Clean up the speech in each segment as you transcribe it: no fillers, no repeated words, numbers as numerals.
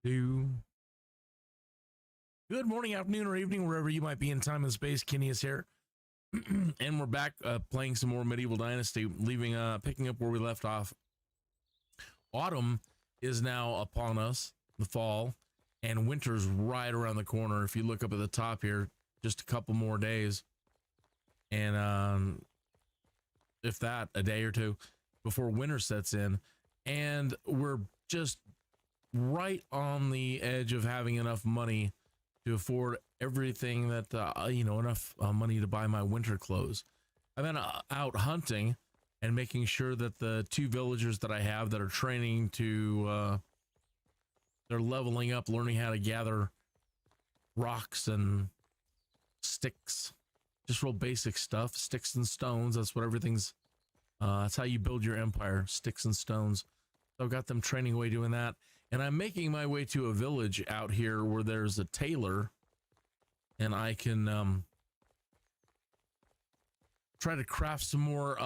Good morning, afternoon, or evening, wherever you might be in time and space. Kinneas here. And we're back playing some more Medieval Dynasty, picking up where we left off. Autumn is now upon us, the fall, and winter's right around the corner. If you look up at the top here, just a couple more days, and if that, a day or two before winter sets in, and we're just right on the edge of having enough money to afford everything that, enough money to buy my winter clothes. I've been out hunting and making sure that the two villagers that I have that are training to, they're leveling up, learning how to gather rocks and sticks, just real basic stuff, sticks and stones. That's what everything's, that's how you build your empire, sticks and stones. So I've got them training away doing that. And I'm making my way to a village out here where there's a tailor, and I can try to craft some more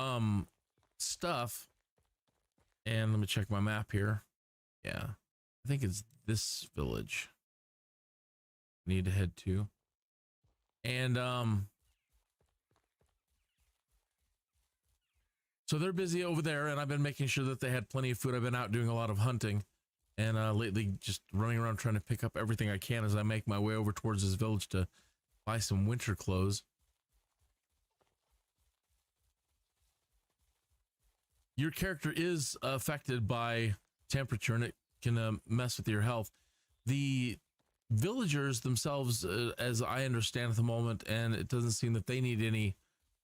stuff. And let me check my map here. Yeah, I think it's this village I need to head to. And so they're busy over there, and I've been making sure that they had plenty of food. I've been out doing a lot of hunting, and lately just running around trying to pick up everything I can as I make my way over towards this village to buy some winter clothes. Your character is affected by temperature, and it can mess with your health. The villagers themselves, as I understand at the moment, and it doesn't seem that they need any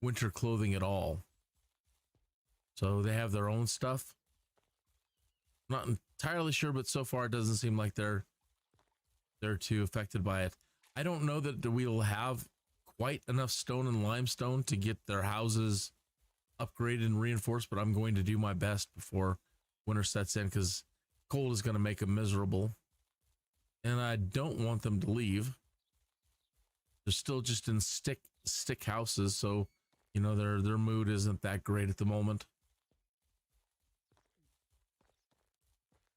winter clothing at all. So they have their own stuff. Not entirely sure, but so far it doesn't seem like they're too affected by it. I don't know that we'll have quite enough stone and limestone to get their houses upgraded and reinforced, but I'm going to do my best before winter sets in, because cold is going to make them miserable. And I don't want them to leave. They're still just in stick houses, so their mood isn't that great at the moment.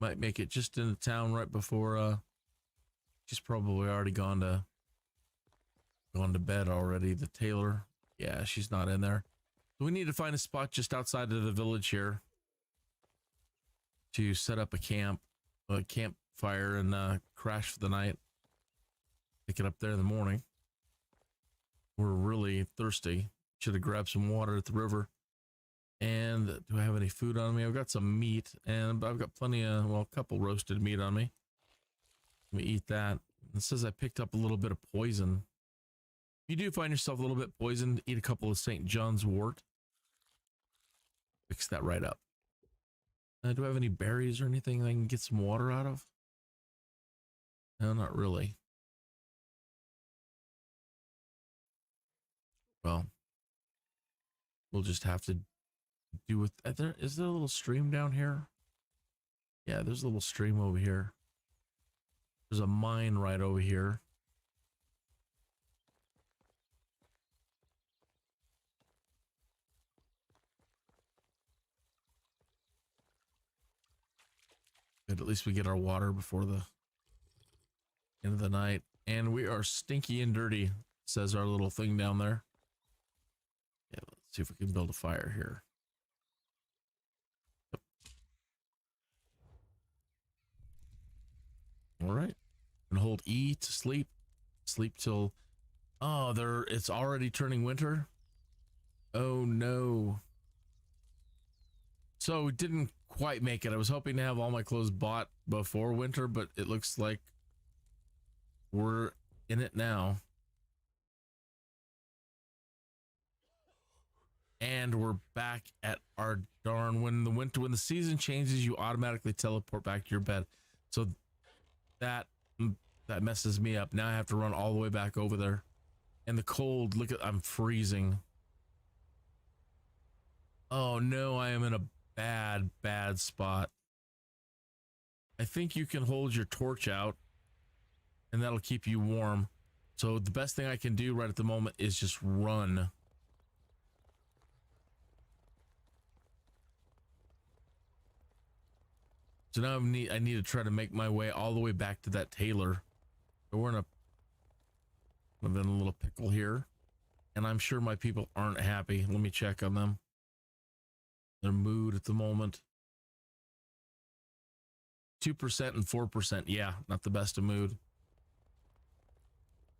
Might make it just into town right before she's probably already gone to bed already. The tailor, yeah, she's not in there. So we need to find a spot just outside of the village here to set up a campfire, and crash for the night. Pick it up there in the morning. We're really thirsty. Should have grabbed some water at the river. And do I have any food on me? I've got some meat, and I've got plenty of, a couple roasted meat on me. Let me eat that. It says I picked up a little bit of poison. If you do find yourself a little bit poisoned, eat a couple of St. John's wort. Fix that right up. Do I have any berries or anything I can get some water out of? No, not really. Well, we'll just have to do with. Is there a little stream down here? Yeah, there's a little stream over here. There's a mine right over here. Good, at least we get our water before the end of the night. And we are stinky and dirty, says our little thing down there. Yeah, let's see if we can build a fire here. Yep. All right. And hold E to sleep. Sleep till... Oh, it's already turning winter? Oh, no. So we didn't quite make it. I was hoping to have all my clothes bought before winter, but it looks like we're in it now. And we're back at our darn, when the season changes, you automatically teleport back to your bed. So that messes me up. Now I have to run all the way back over there. And the cold, I'm freezing. Oh no, I am in a bad spot. I think you can hold your torch out and that'll keep you warm. So the best thing I can do right at the moment is just run. So now I need to try to make my way all the way back to that tailor. So we're in a little pickle here, and I'm sure my people aren't happy. Let me check on them. Their mood at the moment. 2% and 4%. Yeah, not the best of mood.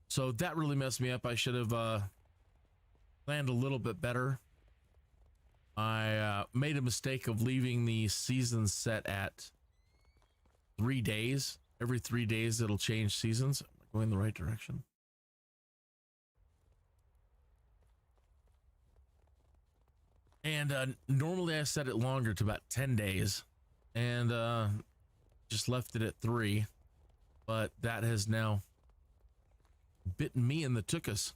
So that really messed me up. I should have planned a little bit better. I made a mistake of leaving the season set at 3 days. Every 3 days it'll change seasons. Am I going the right direction? And normally I set it longer to about 10 days, and just left it at 3, but that has now bitten me in the tuchus.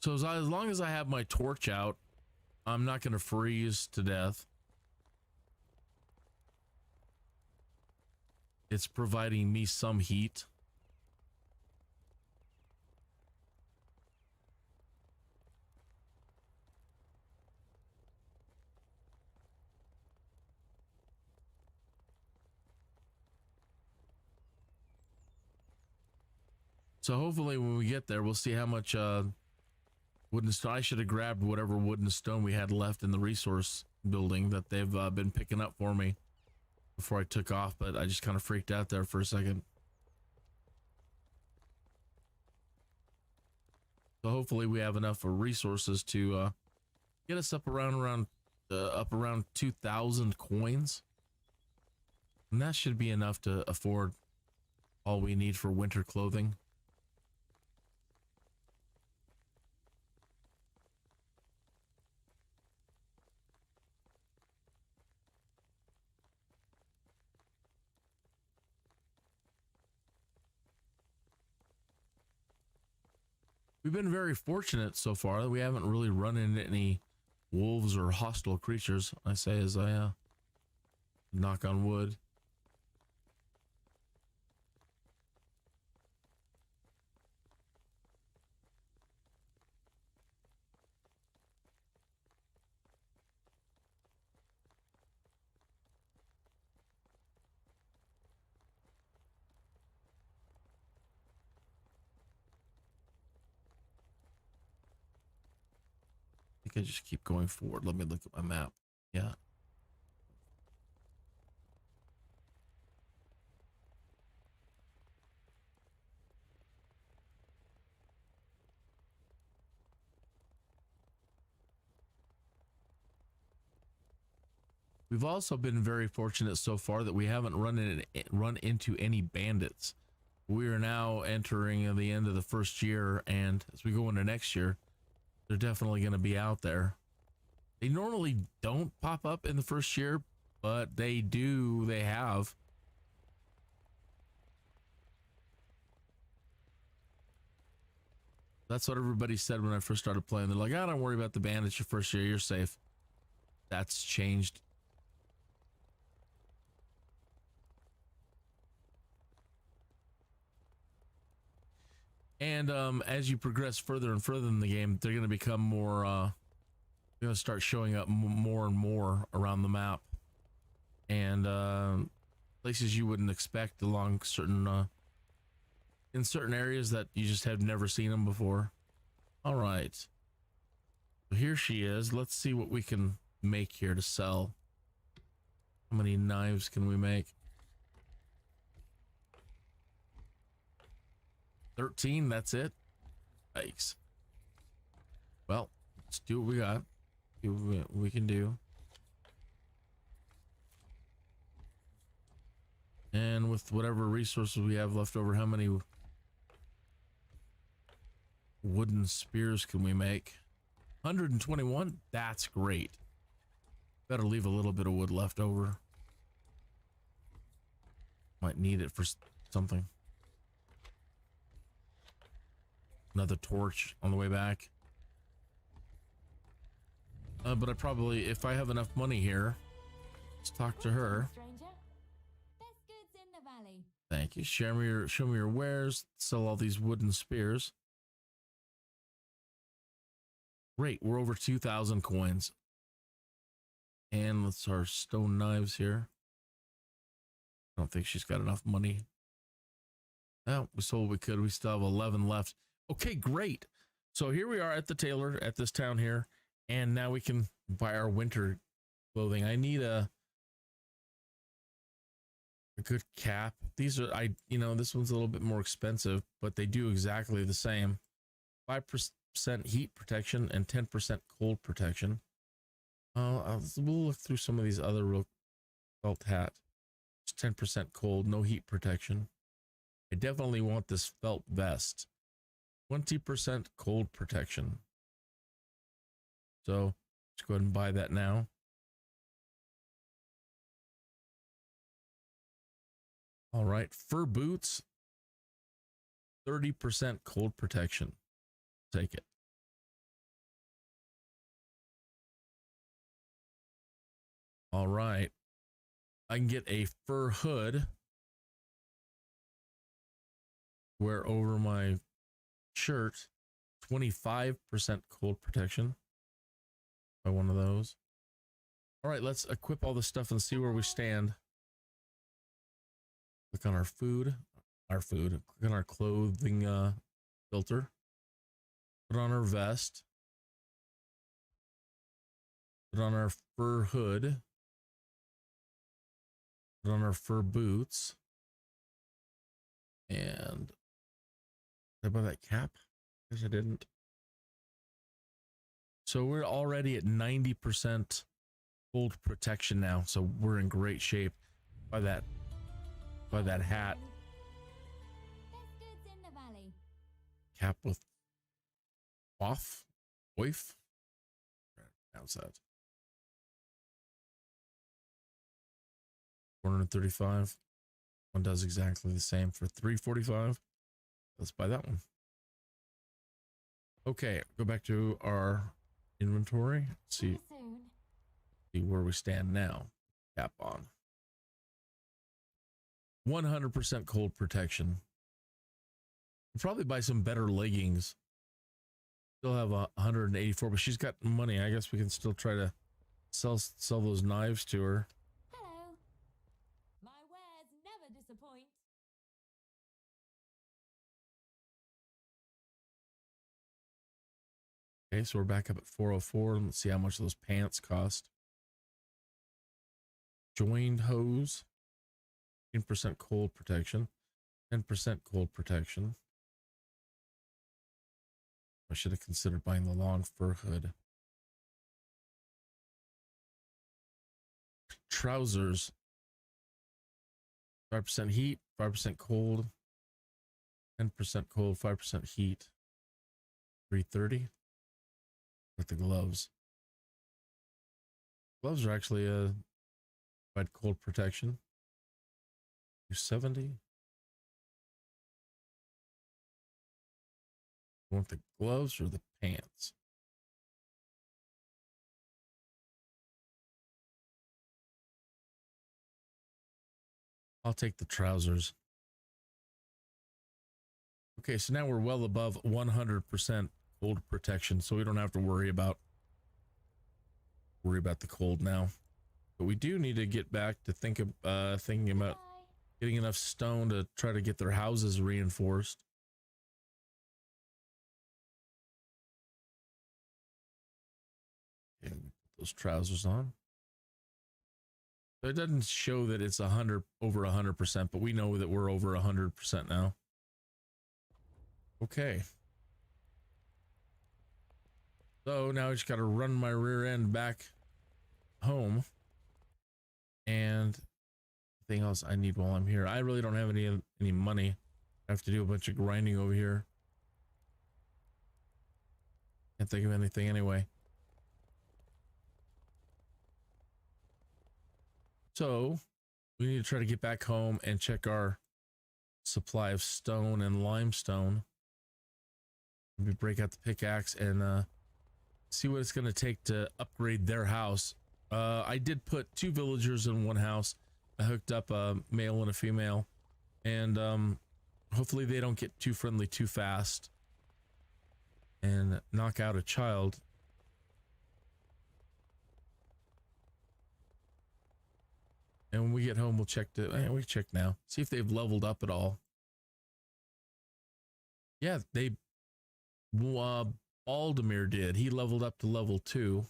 So as long as I have my torch out, I'm not going to freeze to death. It's providing me some heat. So hopefully when we get there, we'll see how much wooden stone. I should have grabbed whatever wooden stone we had left in the resource building that they've been picking up for me before I took off, but I just kind of freaked out there for a second. So hopefully we have enough resources to get us up around 2,000 coins, and that should be enough to afford all we need for winter clothing. We've been very fortunate so far that we haven't really run into any wolves or hostile creatures, I say as I knock on wood. I just keep going forward. Let me look at my map. Yeah. We've also been very fortunate so far that we haven't run into any bandits. We are now entering the end of the first year, and as we go into next year, they're definitely going to be out there. They normally don't pop up in the first year, but they do. They have. That's what everybody said when I first started playing. They're like, "I don't worry about the bandits your first year. You're safe." That's changed. And as you progress further and further in the game, they're going to become more, going to start showing up more and more around the map. And places you wouldn't expect along certain, in certain areas that you just have never seen them before. All right. So here she is. Let's see what we can make here to sell. How many knives can we make? 13, that's it. Yikes. Well, let's do what we got. See what we can do. And with whatever resources we have left over, how many wooden spears can we make? 121? That's great. Better leave a little bit of wood left over. Might need it for something. Another torch on the way back. But I probably, if I have enough money here, let's talk to her. Thank you. Show me your wares. Sell all these wooden spears. Great, we're over 2,000 coins. And let's our stone knives here. I don't think she's got enough money. Oh, we sold what we could. We still have 11 left. Okay, great. So here we are at the tailor at this town here. And now we can buy our winter clothing. I need a good cap. These are, this one's a little bit more expensive, but they do exactly the same. 5% heat protection and 10% cold protection. We'll look through some of these other real felt hat. It's 10% cold, no heat protection. I definitely want this felt vest. 20% cold protection. So let's go ahead and buy that now. All right, fur boots, 30% cold protection. Take it. All right, I can get a fur hood, wear over my shirt, 25% cold protection. Buy one of those. All right, let's equip all this stuff and see where we stand. Click on our food. Click on our clothing filter. Put on our vest. Put on our fur hood. Put on our fur boots. And did I buy that cap? I guess I didn't. So we're already at 90% cold protection now. So we're in great shape. Buy that hat. Cap with oif. Pronounce that. 435. One does exactly the same for 345. Let's buy that one. Okay, go back to our inventory. See where we stand now. Cap on. 100% cold protection. We'll probably buy some better leggings. Still have 184, but she's got money. I guess we can still try to sell those knives to her. Hello. My wares never disappoint. Okay, so we're back up at 404. Let's see how much those pants cost. Joined hose. 15% cold protection, 10% cold protection. I should have considered buying the long fur hood. Trousers, 5% heat, 5% cold, 10% cold, 5% heat. 330. With the gloves. Gloves are actually provide cold protection. 270. You want the gloves or the pants? I'll take the trousers. Okay, so now we're well above 100% cold protection, so we don't have to worry about the cold now. But we do need to get back to thinking about getting enough stone to try to get their houses reinforced. And put those trousers on. So it doesn't show that it's over 100%, but we know that we're over 100% now. Okay. So now I just got to run my rear end back home. And anything else I need while I'm here? I really don't have any money. I have to do a bunch of grinding over here. Can't think of anything anyway. So we need to try to get back home and check our supply of stone and limestone. Maybe break out the pickaxe and see what it's going to take to upgrade their house. I did put 2 villagers in one house. I hooked up a male and a female, and hopefully they don't get too friendly too fast and knock out a child. And when we get home, we'll check we check now. See if they've leveled up at all. Yeah, Aldemir did. He leveled up to level 2.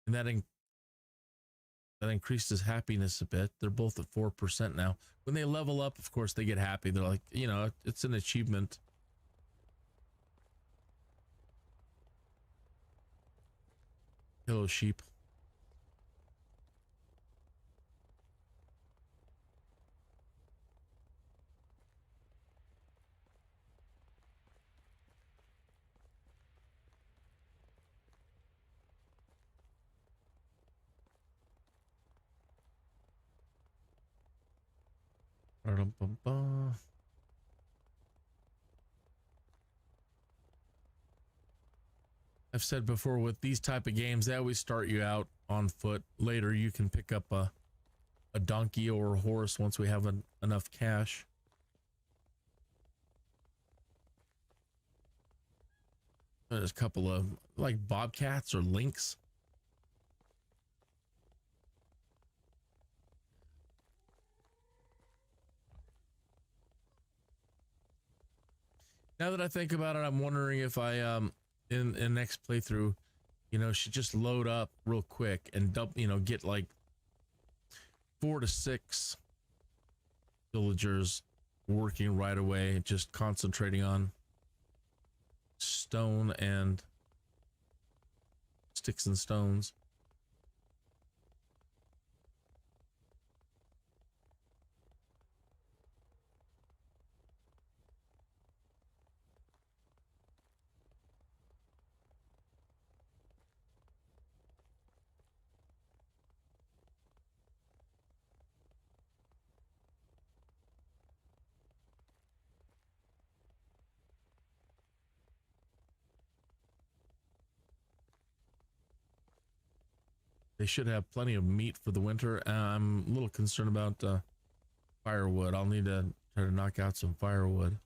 And that increased his happiness a bit. They're both at 4% now. When they level up, of course, they get happy. They're like, you know, it's an achievement. Hello, sheep. I've said before, with these type of games, they always start you out on foot. Later, you can pick up a donkey or a horse once we have enough cash. There's a couple of like bobcats or lynx. Now that I think about it, I'm wondering if I in next playthrough, you know, should just load up real quick and dump, you know, get like 4 to 6 villagers working right away, just concentrating on stone and sticks and stones. They should have plenty of meat for the winter. I'm a little concerned about firewood. I'll need to try to knock out some firewood.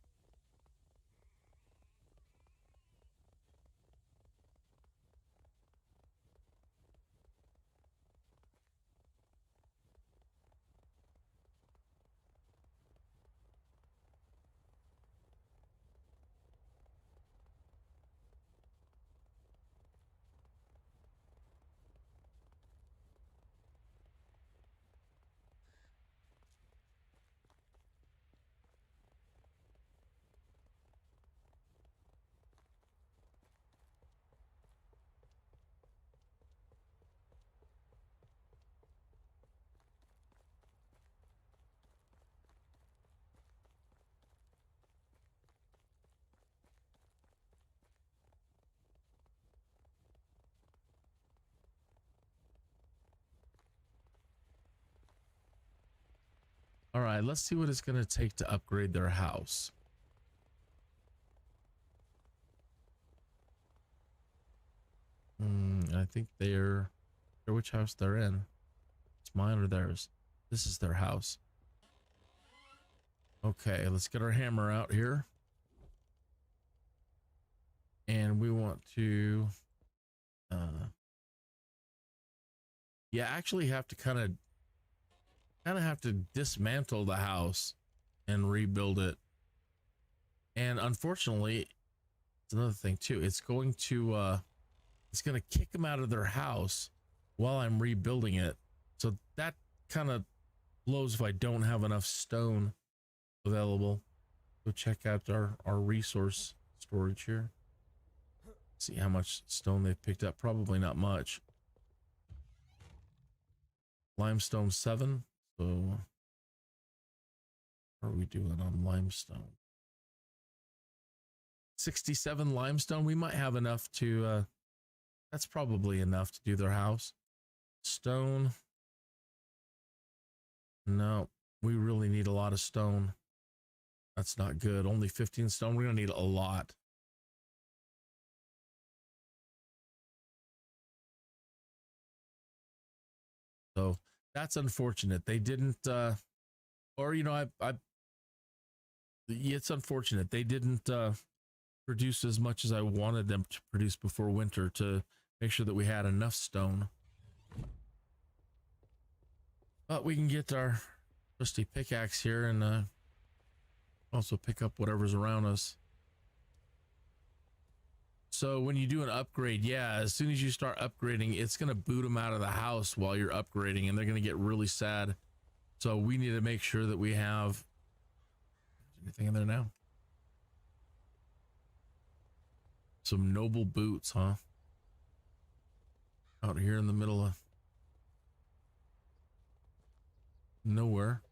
All right, let's see what it's going to take to upgrade their house. I think they're which house they're in. It's mine or theirs. This is their house. Okay, let's get our hammer out here. And we want to yeah, actually have to kind of have to dismantle the house and rebuild it. And unfortunately, it's another thing too. It's going to kick them out of their house while I'm rebuilding it. So that kind of blows if I don't have enough stone available. Go check out our resource storage here. See how much stone they've picked up. Probably not much. Limestone 7. So what are we doing on limestone? 67 limestone. We might have enough to that's probably enough to do their house. Stone. No, we really need a lot of stone. That's not good. Only 15 stone. We're gonna need a lot. So that's unfortunate. They didn't or you know, it's unfortunate they didn't produce as much as I wanted them to produce before winter to make sure that we had enough stone. But we can get our trusty pickaxe here and also pick up whatever's around us. So when you do an upgrade, yeah, as soon as you start upgrading, it's going to boot them out of the house while you're upgrading, and they're going to get really sad. So we need to make sure that we have anything in there now. Some noble boots, huh? Out here in the middle of nowhere.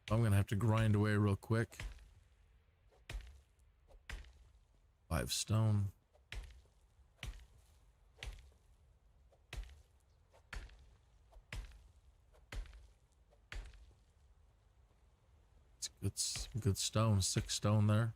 I'm going to have to grind away real quick. 5 stone. It's good stone. 6 stone there.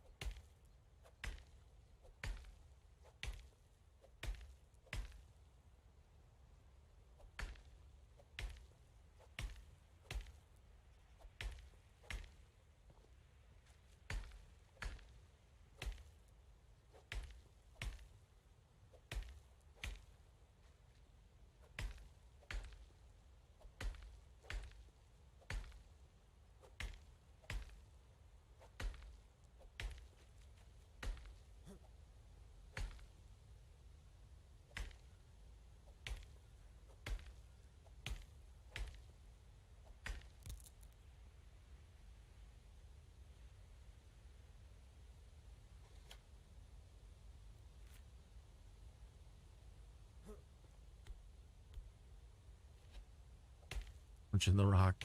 In the rock.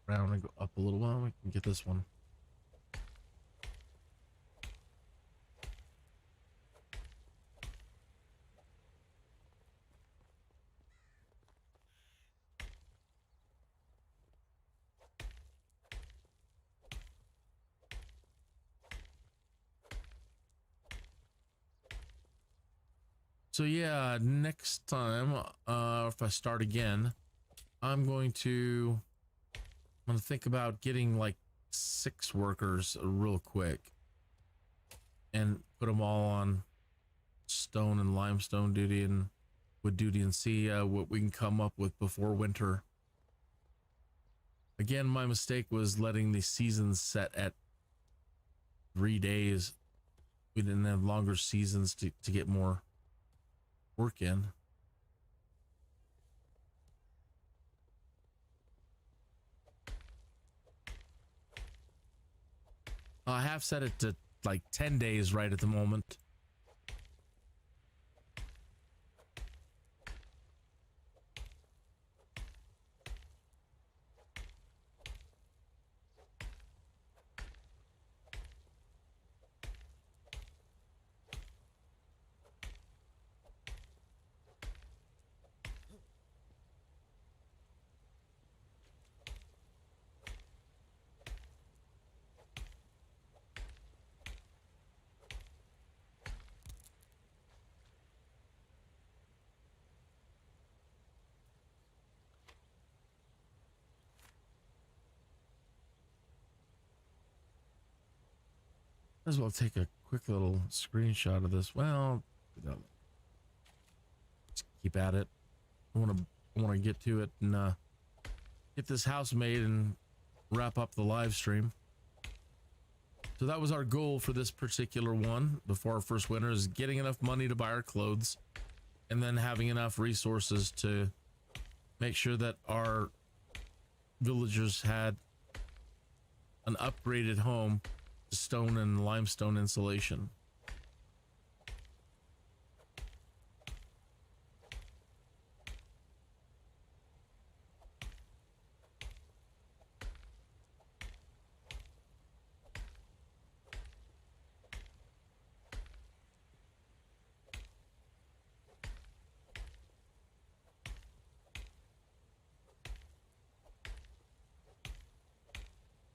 Around and go up a little while. We can get this one. So yeah, next time, if I start again, I'm going to think about getting like 6 workers real quick and put them all on stone and limestone duty and wood duty and see what we can come up with before winter. Again, my mistake was letting the seasons set at 3 days. We didn't have longer seasons to get more work in. I have set it to like 10 days right at the moment. As well take a quick little screenshot of this. Well, let's keep at it. I want to get to it and get this house made and wrap up the live stream. So that was our goal for this particular one before our first winter, is getting enough money to buy our clothes and then having enough resources to make sure that our villagers had an upgraded home, stone and limestone insulation.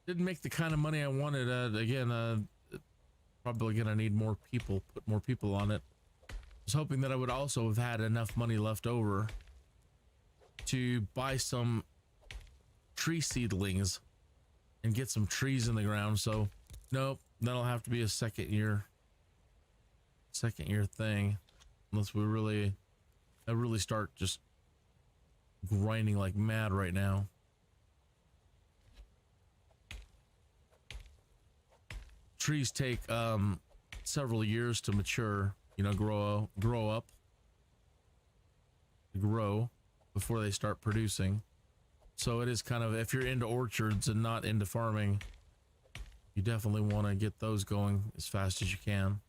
Didn't make the kind of money I wanted. Again, probably gonna need more people, put more people on it. I was hoping that I would also have had enough money left over to buy some tree seedlings and get some trees in the ground. So nope, that'll have to be a second year thing, unless we really start just grinding like mad right now. Trees take several years to mature, you know, grow before they start producing. So it is kind of, if you're into orchards and not into farming, you definitely want to get those going as fast as you can.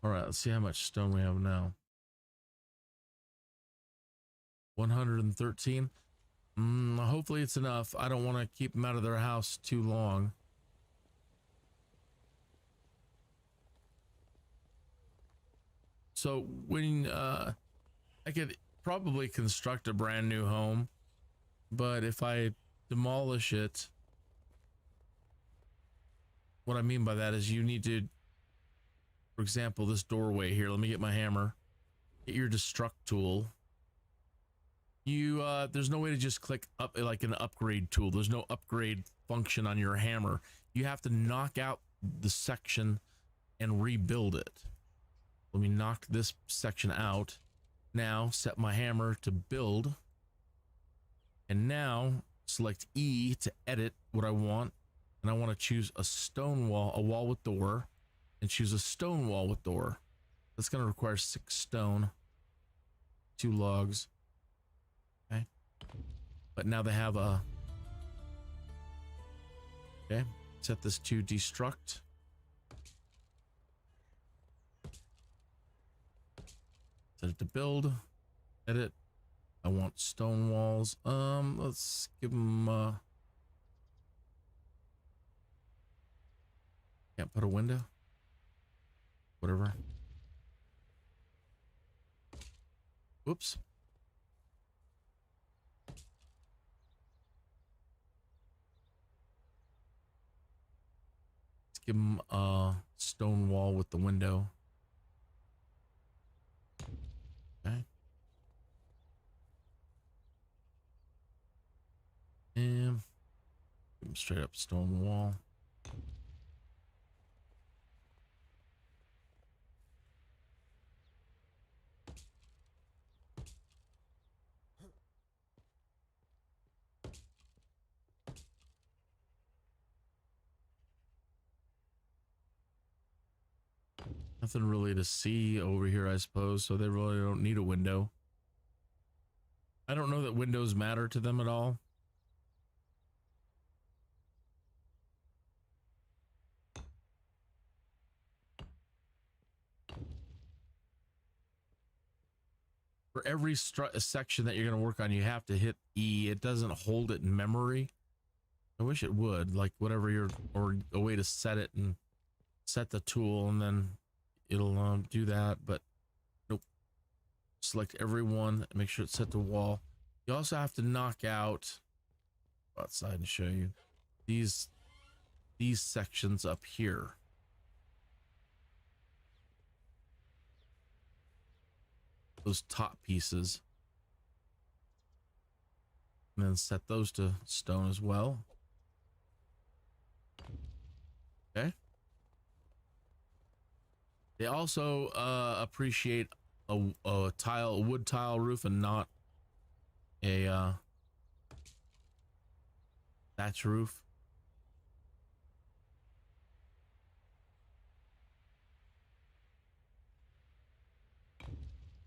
All right, let's see how much stone we have now. 113. Hopefully it's enough. I don't want to keep them out of their house too long. So when I could probably construct a brand new home, but if I demolish it, what I mean by that is you need to, for example, this doorway here, let me get my hammer, get your destruct tool. You there's no way to just click up like an upgrade tool. There's no upgrade function on your hammer. You have to knock out the section and rebuild it. Let me knock this section out. Now set my hammer to build, and now select E to edit what I want, and I want to choose a stone wall, a wall with door, and choose a stone wall with door. That's going to require 6 stone, 2 logs. Okay, but now they have a, okay, set this to destruct. Set it to build, edit. I want stone walls. Let's give them, can't put a window, whatever. Whoops. Let's give them a stone wall with the window. Okay. And give them straight up stone wall. Nothing really to see over here, I suppose, so they really don't need a window. I don't know that windows matter to them at all. For every section that you're going to work on, you have to hit E. It doesn't hold it in memory. I wish it would, like whatever you're, or a way to set it and set the tool, and then it'll do that. But nope. Select every one and make sure it's set to wall. You also have to knock out, outside and show you, these sections up here. Those top pieces, and then set those to stone as well. Okay. They also appreciate a wood tile roof and not a thatch roof.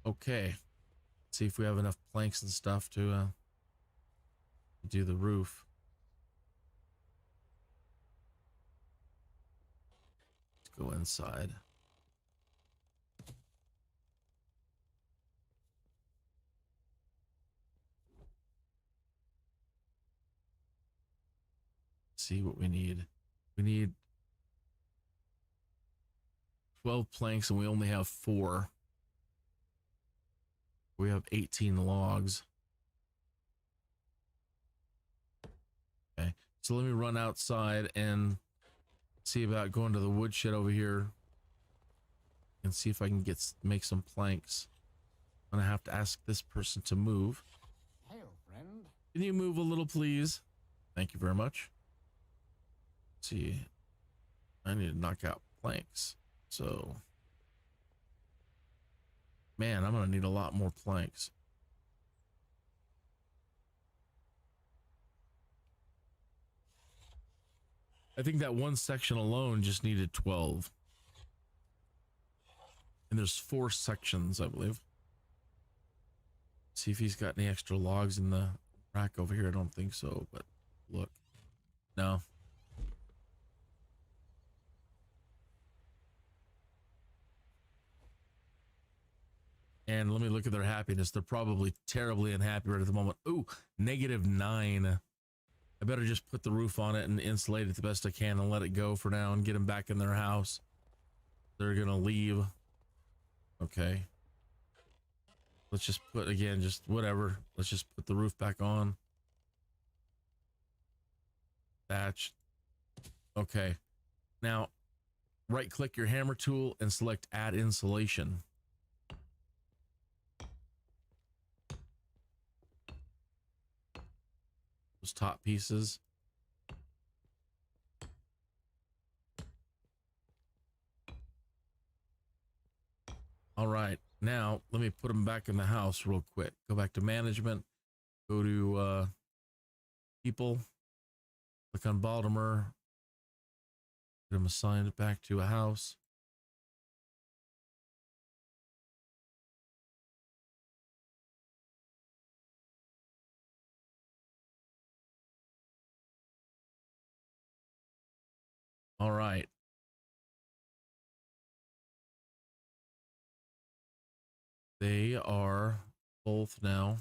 Okay, let's see if we have enough planks and stuff to do the roof. Let's go inside. see what we need. We need 12 planks and we only have 4. We have 18 logs. Okay, so let me run outside and see about going to the woodshed over here and see if I can make some planks. I'm gonna have to ask this person to move. Hail, friend. Can you move a little, please? Thank you very much. Let's see, I need to knock out planks. So, man, I'm gonna need a lot more planks. I think that one section alone just needed 12. And there's 4 sections, I believe. See if he's got any extra logs in the rack over here. I don't think so, but look. No. And let me look at their happiness. They're probably terribly unhappy right at the moment. Ooh, -9. I better just put the roof on it and insulate it the best I can and let it go for now and get them back in their house. They're going to leave. Okay. Let's just put, again, just whatever. Let's just put the roof back on. Thatch. Okay. Now, right click your hammer tool and select add insulation. Those top pieces. All right, now let me put them back in the house real quick. Go back to management, go to people, click on Baltimore, get them assigned back to a house. All right. They are both now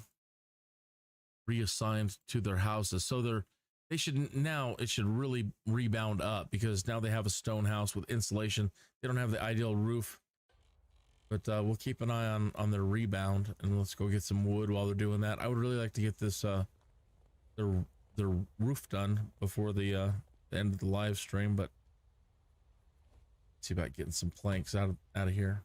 reassigned to their houses. So they should now, it should really rebound up because now they have a stone house with insulation. They don't have the ideal roof, but we'll keep an eye on their rebound and let's go get some wood while they're doing that. I would really like to get this their roof done before the end of the live stream, but see about getting some planks out of here.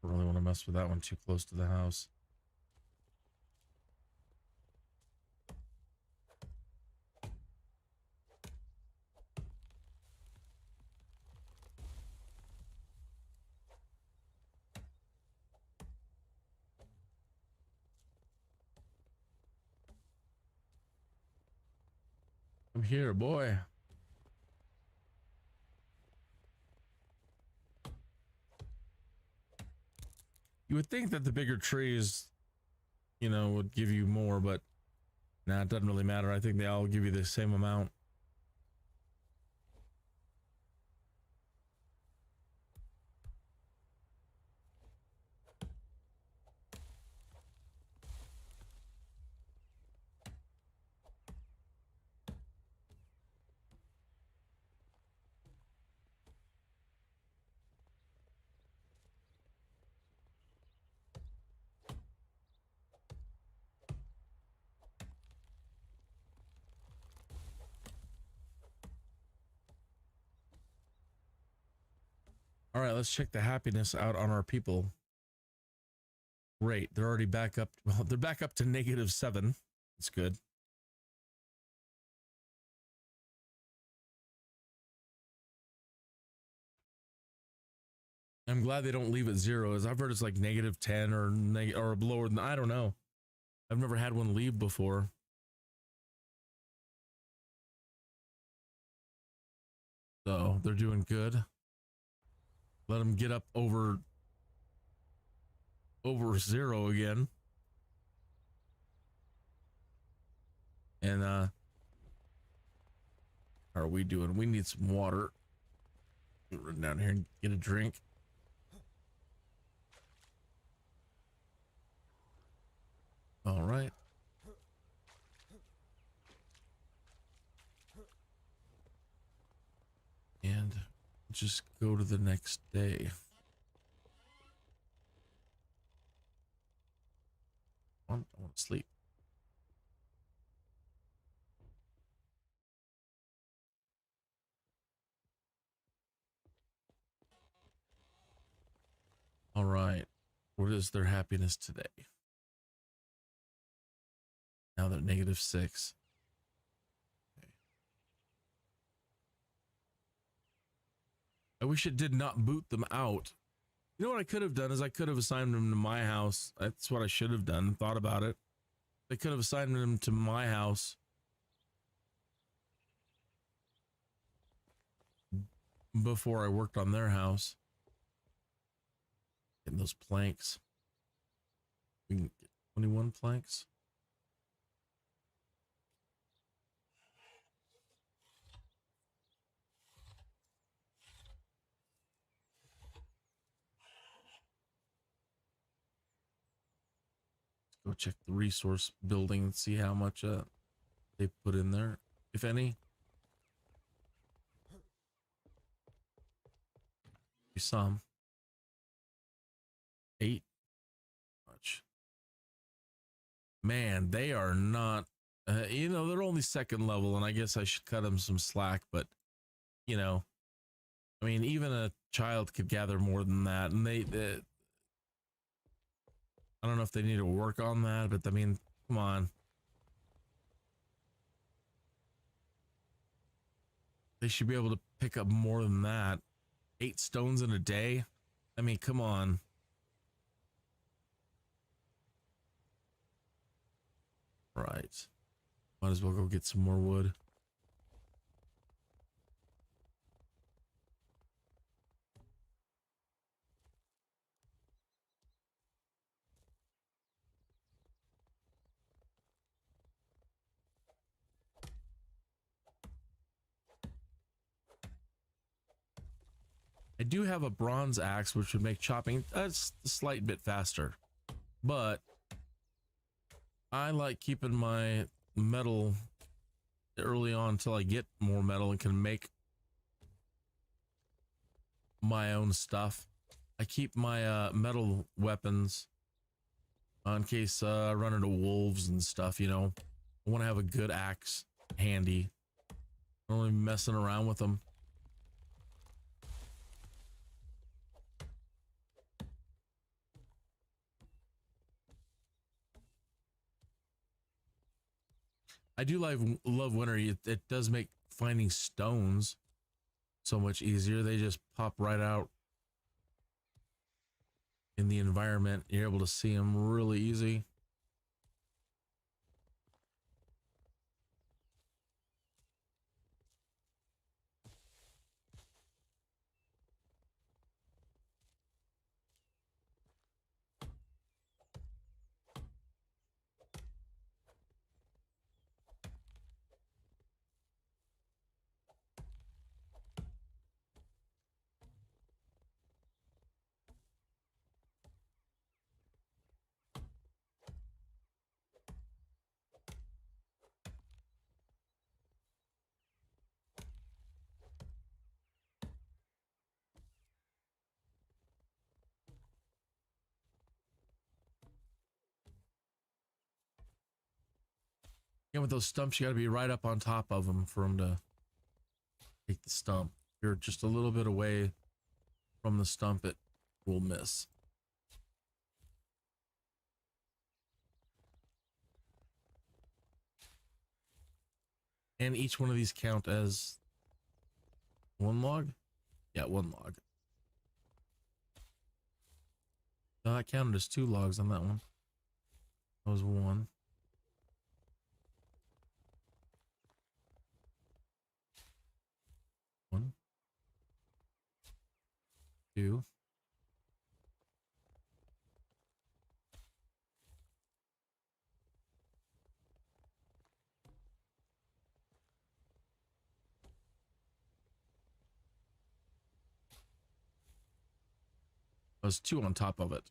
I really want to mess with that one too close to the house. I'm here, boy. You would think that the bigger trees, you know, would give you more, but nah, it doesn't really matter. I think they all give you the same amount. All right, let's check the happiness out on our people. Great, they're already back up. Well, they're back up to -7. That's good. I'm glad they don't leave at 0, as I've heard it's like -10 or lower than, I don't know. I've never had one leave before. So they're doing good. Let them get up over 0 again. And how are we doing? We need some water. Run down here and get a drink. All right. And just go to the next day. I want to sleep. All right. What is their happiness today? Now they're -6. Okay. I wish it did not boot them out. You know what I could have done is I could have assigned them to my house. That's what I should have done. Thought about it. They could have assigned them to my house before I worked on their house. Getting those planks. We can get 21 planks. Let's go check the resource building and see how much they put in there, if any. Some 8 much. Man, they are not you know, they're only 2nd level, and I guess I should cut them some slack, but you know, I mean, even a child could gather more than that, and they I don't know if they need to work on that, but I mean, come on. They should be able to pick up more than that. 8 stones in a day? I mean, come on. Right. Might as well go get some more wood. I do have a bronze axe, which would make chopping a slight bit faster, but I like keeping my metal early on until I get more metal and can make my own stuff. I keep my metal weapons in case I run into wolves and stuff, you know. I want to have a good axe handy. I don't want to be messing around with them. I do love winter. It does make finding stones so much easier. They just pop right out in the environment. You're able to see them really easy. Yeah, with those stumps, you got to be right up on top of them for them to take the stump. You're just a little bit away from the stump, it will miss. And each one of these count as one log? Yeah, one log. No, that counted as 2 logs on that one. That was 1. 1, 2. That was 2 on top of it.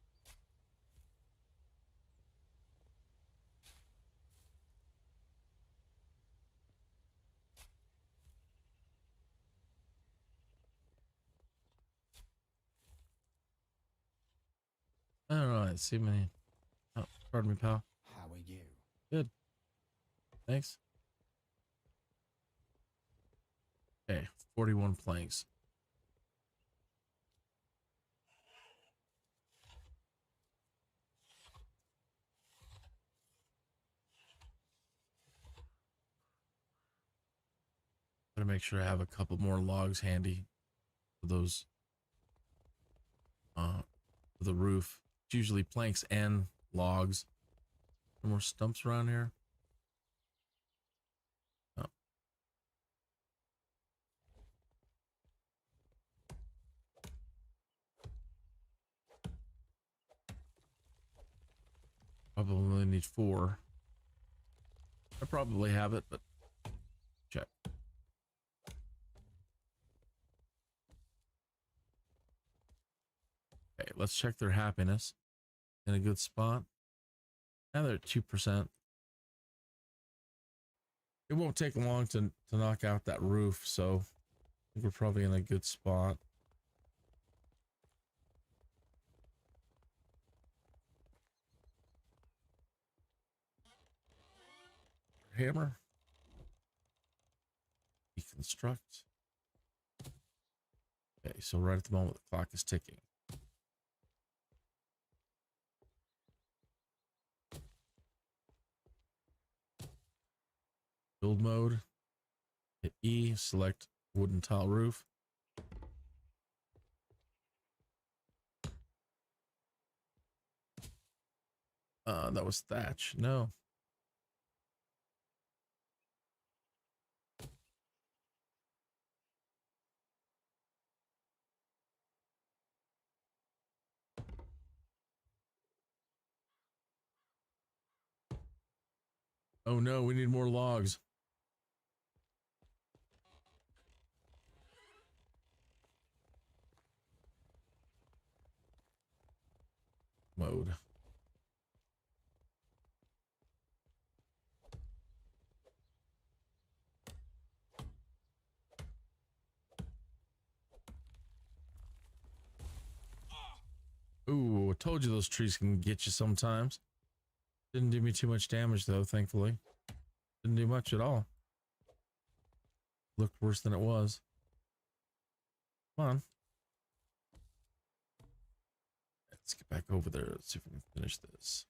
I don't know. I see many. Oh, pardon me, pal. How are you? Good. Thanks. Okay, 41 planks. Gotta make sure I have a couple more logs handy for those. For the roof. It's usually planks and logs. Some more stumps around here. Oh. Probably need 4. I probably have it, but check. Okay, let's check their happiness. In a good spot. Now they're at 2%. It won't take long to knock out that roof, so I think we're probably in a good spot. Hammer. Deconstruct. Okay, so right at the moment the clock is ticking. Build mode. Hit E, select wooden tile roof. That was thatch. No. Oh no, we need more logs. Mode. Ooh, I told you those trees can get you sometimes. Didn't do me too much damage though, thankfully. Didn't do much at all. Looked worse than it was. Come on. Let's get back over there. Let's see if we can finish this.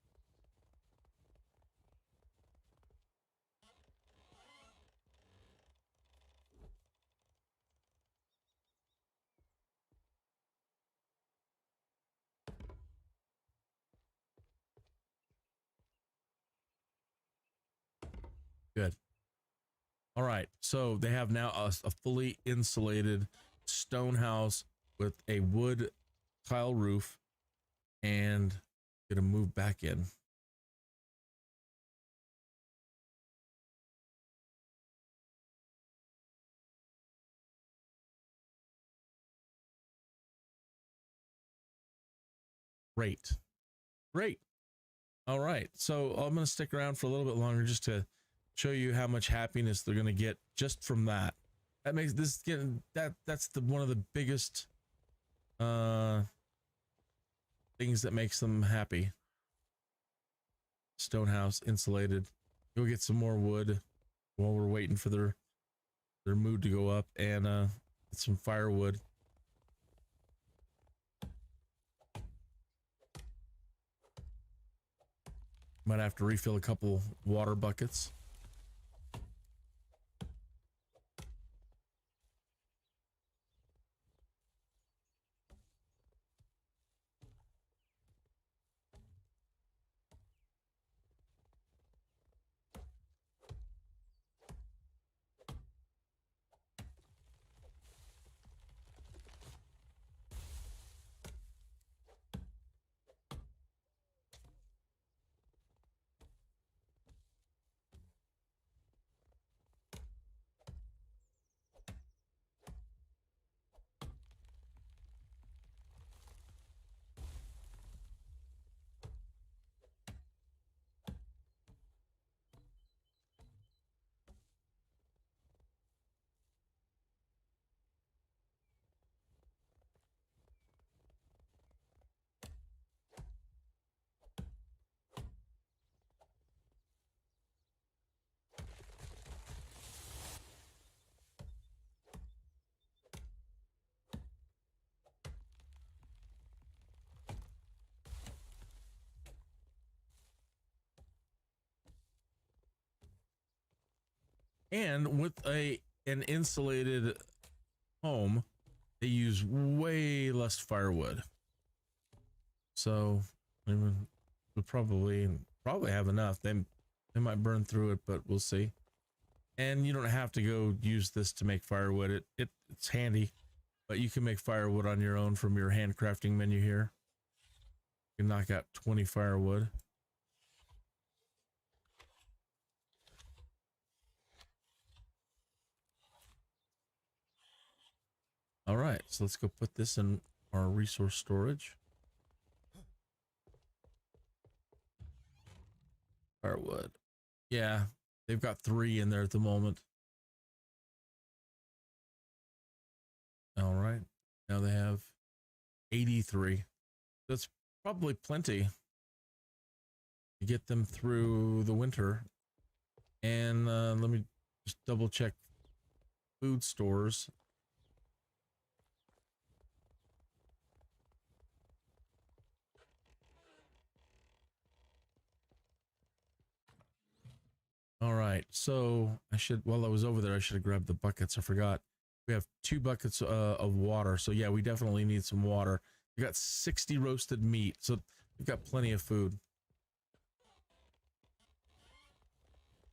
Good. All right. So they have now a fully insulated stone house with a wood tile roof, and gonna move back in. Great. Great. All right. So I'm going to stick around for a little bit longer just to show you how much happiness they're going to get just from that. That makes this getting that's the one of the biggest things that makes them happy. Stone house, insulated. Go get some more wood while we're waiting for their mood to go up, and get some firewood. Might have to refill a couple water buckets. And with an insulated home, they use way less firewood. So I mean, we'll probably have enough. They might burn through it, but we'll see. And you don't have to go use this to make firewood. It's handy, but you can make firewood on your own from your handcrafting menu here. You can knock out 20 firewood. All right, so let's go put this in our resource storage. Firewood. Yeah, they've got 3 in there at the moment. All right, now they have 83. That's probably plenty to get them through the winter. And let me just double check food stores. All right, so while I was over there, I should have grabbed the buckets. I forgot. We have 2 buckets of water. So yeah, we definitely need some water. We got 60 roasted meat, so we've got plenty of food.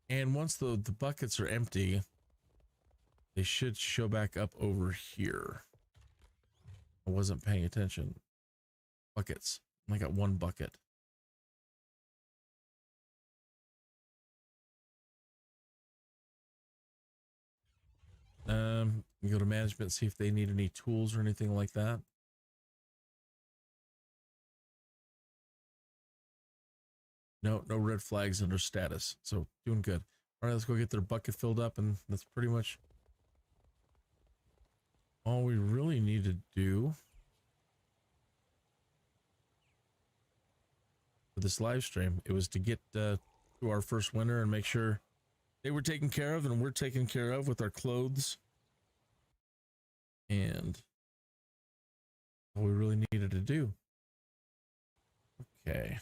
And once the buckets are empty, they should show back up over here. I wasn't paying attention. Buckets. I got 1 bucket. You go to management, see if they need any tools or anything like that. No red flags under status. So doing good. All right, let's go get their bucket filled up, and that's pretty much all we really need to do for this live stream. It was to get to our first winter and make sure they were taken care of and we're taken care of with our clothes. And all we really needed to do. Okay.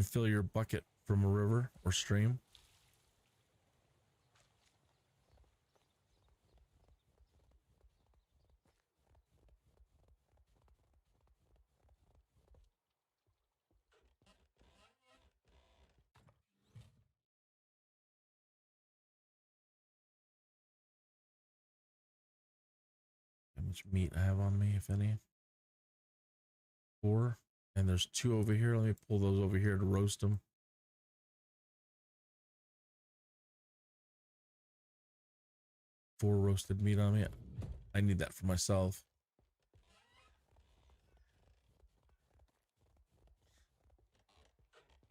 Fill your bucket from a river or stream. How much meat I have on me, if any? 4. And there's 2 over here. Let me pull those over here to roast them. 4 roasted meat on me. I need that for myself.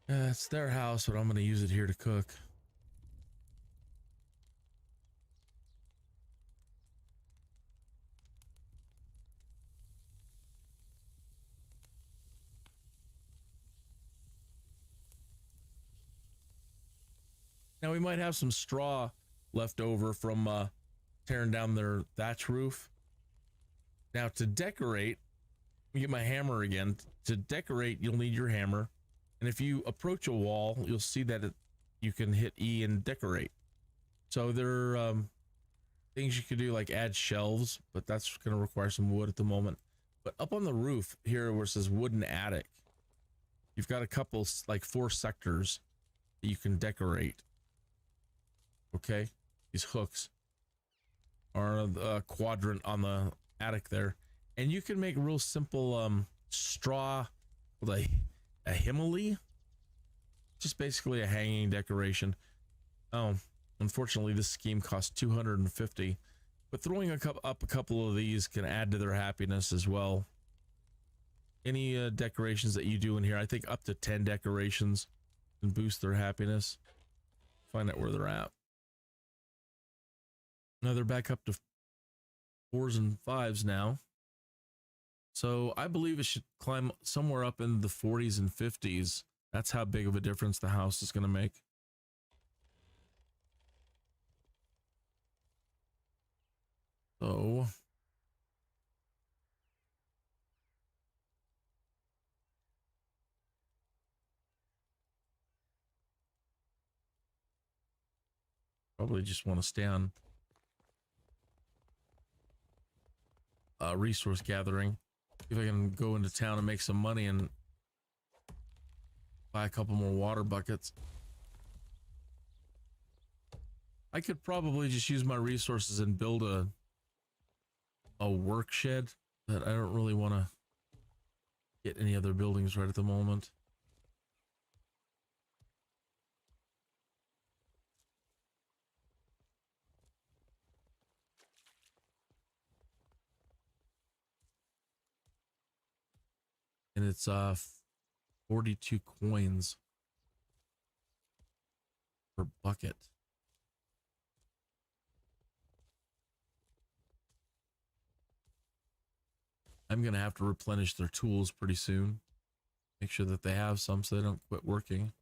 It's their house, but I'm going to use it here to cook. Now we might have some straw left over from tearing down their thatch roof. Now to decorate, let me get my hammer again. To decorate, you'll need your hammer And if you approach a wall, you'll see that you can hit E and decorate. So there are things you could do like add shelves, but that's going to require some wood at the moment. But up on the roof here where it says wooden attic, you've got a couple, like 4 sectors that you can decorate. Okay, these hooks are a quadrant on the attic there, and you can make real simple straw with a himily, just basically a hanging decoration. Oh, unfortunately this scheme costs 250, but throwing up a couple of these can add to their happiness as well. Any decorations that you do in here, I think up to 10 decorations can boost their happiness. Find out where they're at. Now they're back up to 4s and 5s now. So I believe it should climb somewhere up in the 40s and 50s. That's how big of a difference the house is going to make. So probably just want to stay on resource gathering. If I can go into town and make some money and buy a couple more water buckets. I could probably just use my resources and build a work shed, but I don't really want to get any other buildings right at the moment. And it's 42 coins per bucket. I'm gonna have to replenish their tools pretty soon. Make sure that they have some so they don't quit working.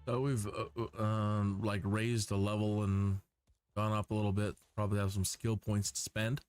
So we've like raised a level and gone up a little bit. Probably have some skill points to spend.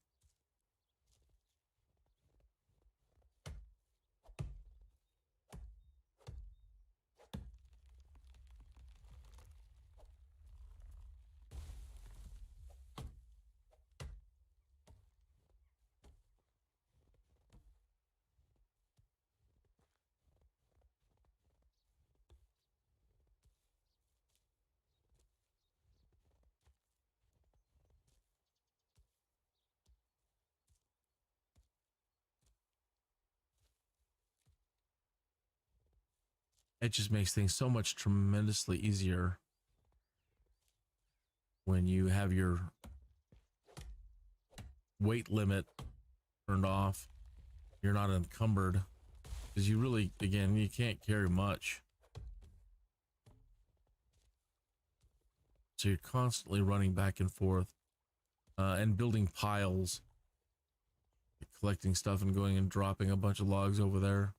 It just makes things so much tremendously easier when you have your weight limit turned off. You're not encumbered because you really, again, you can't carry much. So you're constantly running back and forth and building piles, collecting stuff and going and dropping a bunch of logs over there.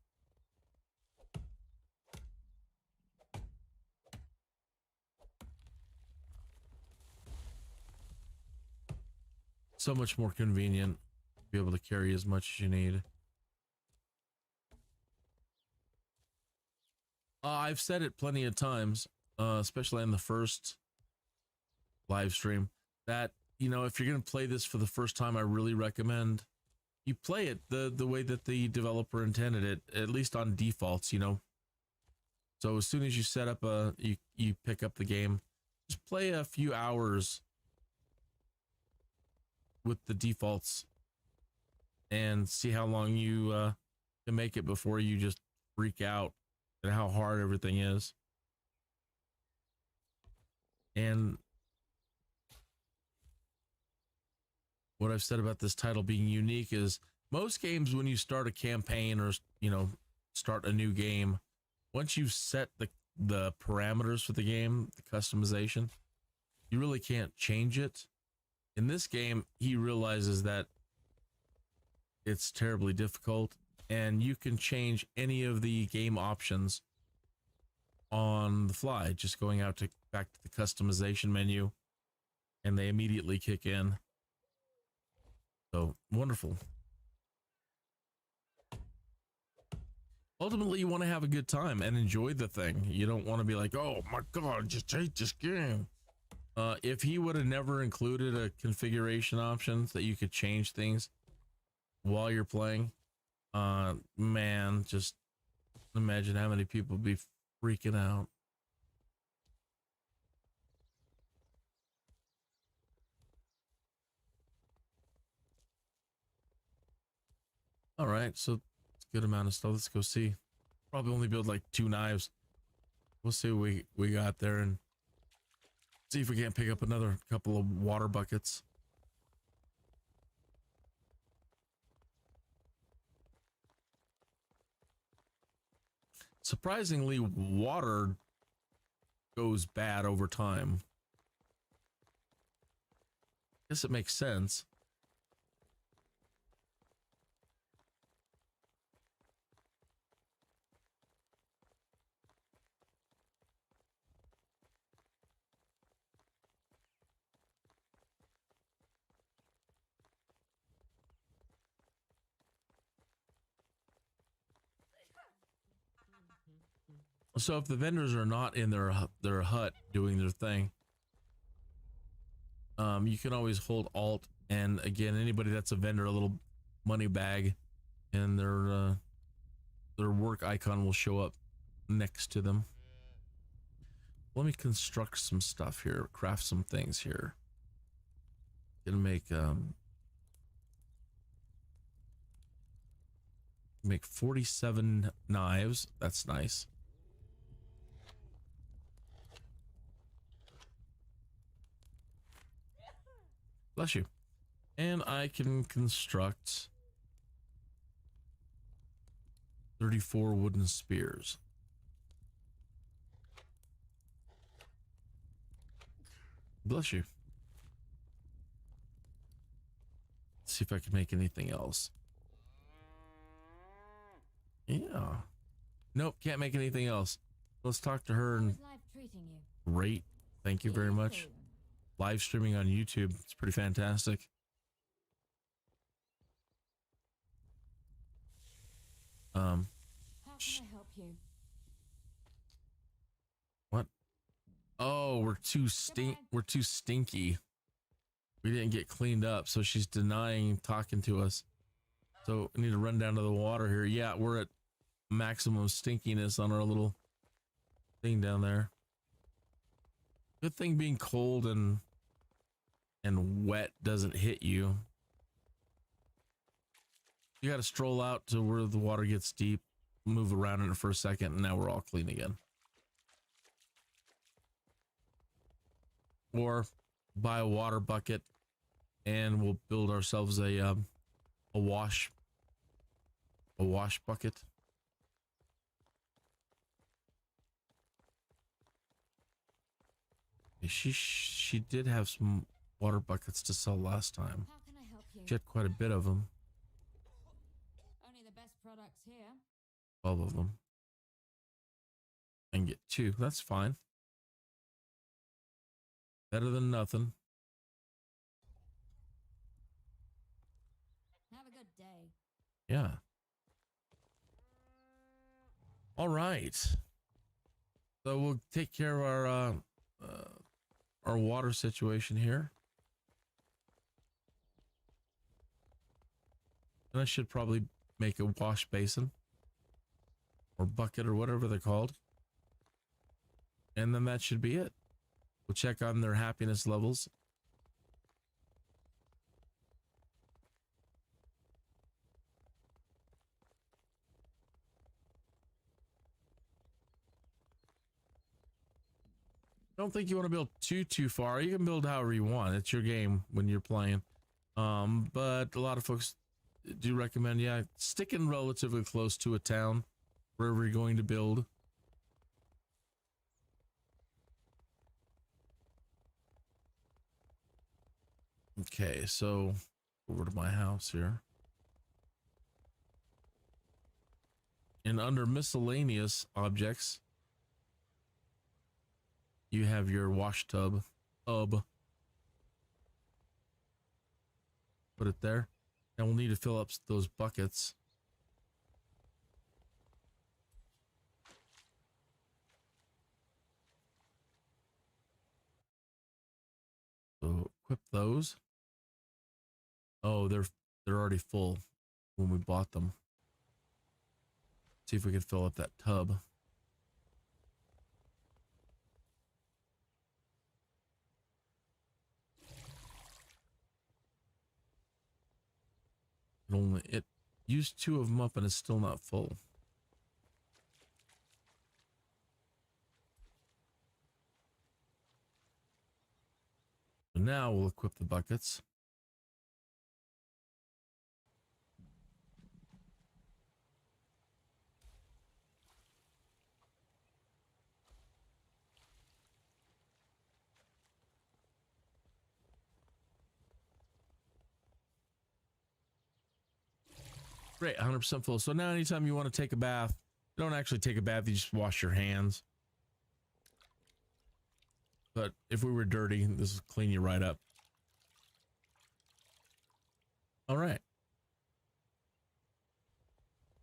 So much more convenient to be able to carry as much as you need. I've said it plenty of times, especially in the first live stream, that, you know, if you're going to play this for the first time, I really recommend you play it the way that the developer intended it, at least on defaults, you know. So as soon as you set up you pick up the game, just play a few hours with the defaults and see how long you can make it before you just freak out at how hard everything is. And what I've said about this title being unique is most games, when you start a campaign or, you know, start a new game, once you've set the parameters for the game, the customization, you really can't change it. In this game, he realizes that it's terribly difficult, and you can change any of the game options on the fly, just going out to back to the customization menu, and they immediately kick in. So wonderful. Ultimately, you want to have a good time and enjoy the thing. You don't want to be like, oh my God, just hate this game. If he would have never included a configuration option that you could change things while you're playing, man, just imagine how many people would be freaking out. All right, so it's a good amount of stuff. Let's go see. Probably only build like 2 knives. We'll see what we got there and see if we can't pick up another couple of water buckets. Surprisingly, water goes bad over time. Guess it makes sense. So if the vendors are not in their hut doing their thing, you can always hold Alt, and again, anybody that's a vendor, a little money bag, and their work icon will show up next to them. Let me construct some stuff here, craft some things here. Gonna make 47 knives. That's nice. Bless you. And I can construct 34 wooden spears. Bless you. Let's see if I can make anything else. Yeah. Nope, can't make anything else. Let's talk to her. And great. Thank you very much. Live streaming on YouTube. It's pretty fantastic. How can I help you? What? Oh, we're too stinky. We didn't get cleaned up, so she's denying talking to us. So I need to run down to the water here. Yeah, we're at maximum stinkiness on our little thing down there. Good thing being cold and wet doesn't hit you. You got to stroll out to where the water gets deep, move around in it for a second, and now we're all clean again. Or buy a water bucket and we'll build ourselves a wash bucket. She did have some water buckets to sell last time. How can I help you? She had quite a bit of them. Only the best products here. 12 of them. And get 2. That's fine. Better than nothing. Have a good day. Yeah. All right. So we'll take care of our water situation here. And I should probably make a wash basin or bucket or whatever they're called. And then that should be it. We'll check on their happiness levels. Don't think you want to build too far. You can build however you want. It's your game when you're playing. But a lot of folks do recommend, yeah, sticking relatively close to a town wherever you're going to build. Okay, so over to my house here. And under miscellaneous objects, you have your wash tub. Put it there. And we'll need to fill up those buckets. So equip those. Oh, they're already full when we bought them. See if we can fill up that tub. It used 2 of them up and it's still not full. So now we'll equip the buckets. Great, 100% full. So now anytime you want to take a bath, you don't actually take a bath, you just wash your hands. But if we were dirty, this will clean you right up. All right.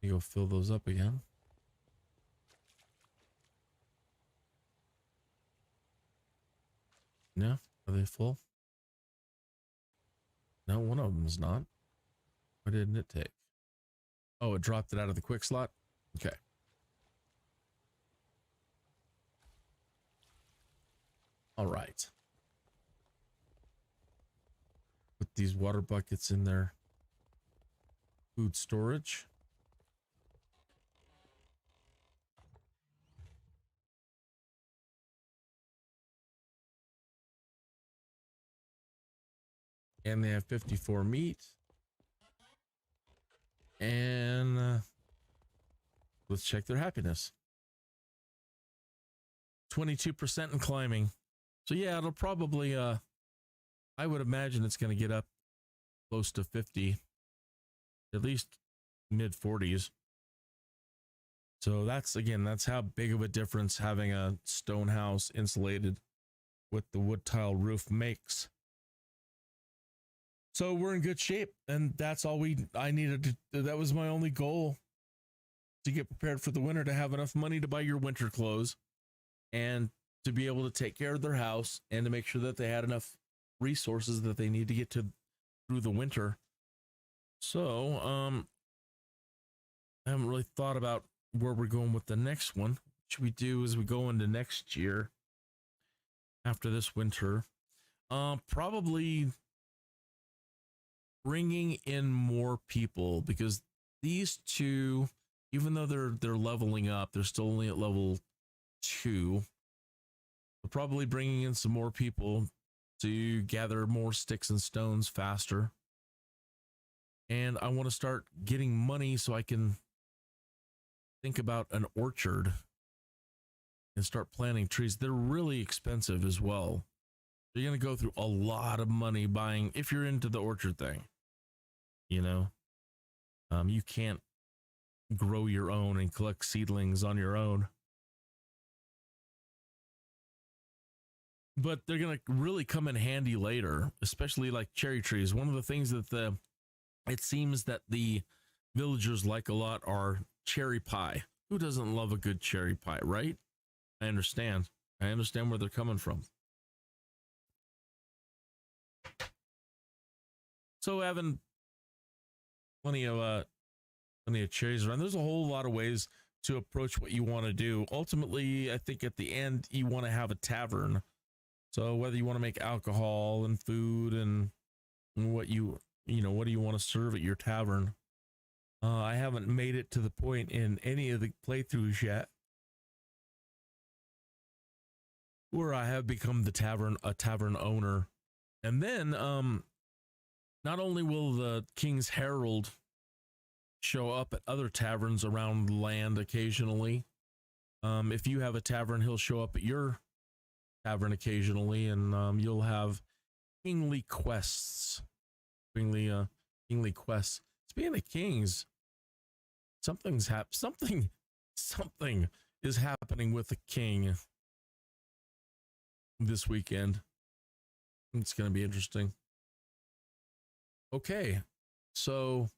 You go fill those up again. No, are they full? No, one of them is not. Why didn't it take? Oh, it dropped it out of the quick slot? Okay. All right. Put these water buckets in their food storage. And they have 54 meat. And let's check their happiness. 22% and climbing. So yeah, it'll probably, I would imagine it's going to get up close to 50, at least mid 40s. So that's, again, that's how big of a difference having a stone house insulated with the wood tile roof makes. So we're in good shape, and that's all I needed to, that was my only goal, to get prepared for the winter, to have enough money to buy your winter clothes and to be able to take care of their house and to make sure that they had enough resources that they need to get through the winter. So, I haven't really thought about where we're going with the next one. What should we do as we go into next year after this winter? Probably bringing in more people, because these two, even though they're leveling up, they're still only at level 2. So probably bringing in some more people to gather more sticks and stones faster. And I want to start getting money so I can think about an orchard and start planting trees. They're really expensive as well. You're going to go through a lot of money buying, if you're into the orchard thing. You know, you can't grow your own and collect seedlings on your own. But they're going to really come in handy later, especially like cherry trees. One of the things that it seems that the villagers like a lot are cherry pie. Who doesn't love a good cherry pie, right? I understand. I understand where they're coming from. So having plenty of cherries around. There's a whole lot of ways to approach what you want to do. Ultimately, I think at the end you want to have a tavern. So whether you want to make alcohol and food and what you what do you want to serve at your tavern? I haven't made it to the point in any of the playthroughs yet where I have become a tavern owner. And then not only will the King's Herald show up at other taverns around land occasionally. If you have a tavern, he'll show up at your tavern occasionally, and you'll have kingly quests. Kingly quests. Speaking of kings, something is happening with the king this weekend. It's going to be interesting. Okay, so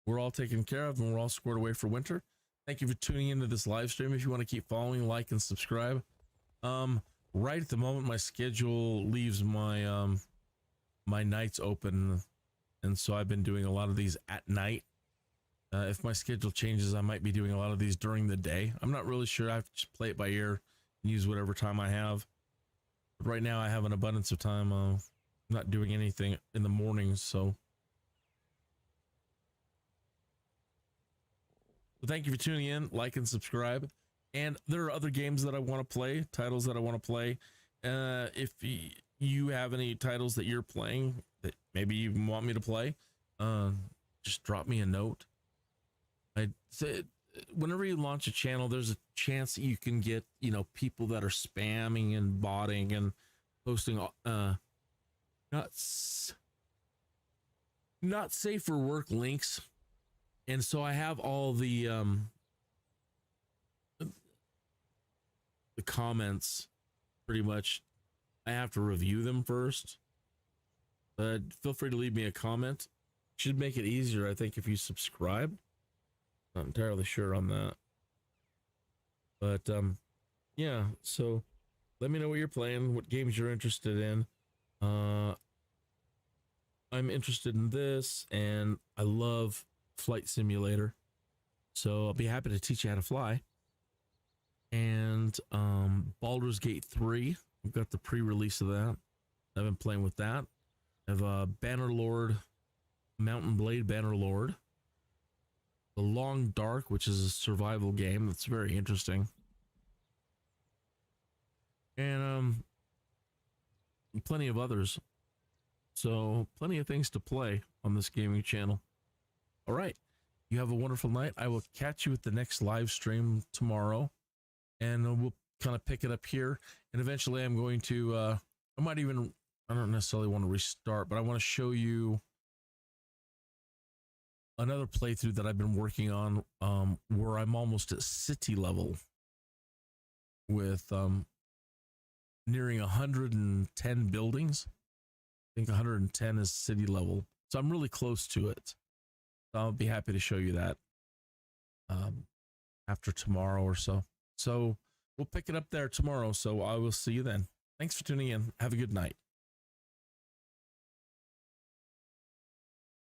we're all taken care of and we're all squared away for winter. Thank you for tuning into this live stream. If you want to keep following, like, and subscribe. Right at the moment, my schedule leaves my my nights open, and so I've been doing a lot of these at night. If my schedule changes, I might be doing a lot of these during the day. I'm not really sure. I have to just play it by ear and use whatever time I have. But right now, I have an abundance of time. I'm not doing anything in the mornings, so. So thank you for tuning in, like and subscribe. And there are other games that I want to play, titles that I want to play. If you have any titles that you're playing that maybe you want me to play, just drop me a note. I said, whenever you launch a channel, there's a chance that you can get, people that are spamming and botting and posting not safe for work links. And so I have all the comments pretty much. I have to review them first. But feel free to leave me a comment. Should make it easier, I think, if you subscribe. Not entirely sure on that. But yeah, so let me know what you're playing, what games you're interested in. I'm interested in this, and I love Flight Simulator, so I'll be happy to teach you how to fly. And Baldur's Gate 3, I've got the pre-release of that. I've been playing with that. I have Bannerlord, Mountain Blade Bannerlord, The Long Dark, which is a survival game that's very interesting, and plenty of others. So plenty of things to play on this gaming channel. All right, you have a wonderful night. I will catch you at the next live stream tomorrow, and we'll kind of pick it up here. And eventually I'm going to, I don't necessarily want to restart, but I want to show you another playthrough that I've been working on, where I'm almost at city level with nearing 110 buildings. I think 110 is city level. So I'm really close to it. So I'll be happy to show you that after tomorrow or so. So we'll pick it up there tomorrow. So I will see you then. Thanks for tuning in. Have a good night.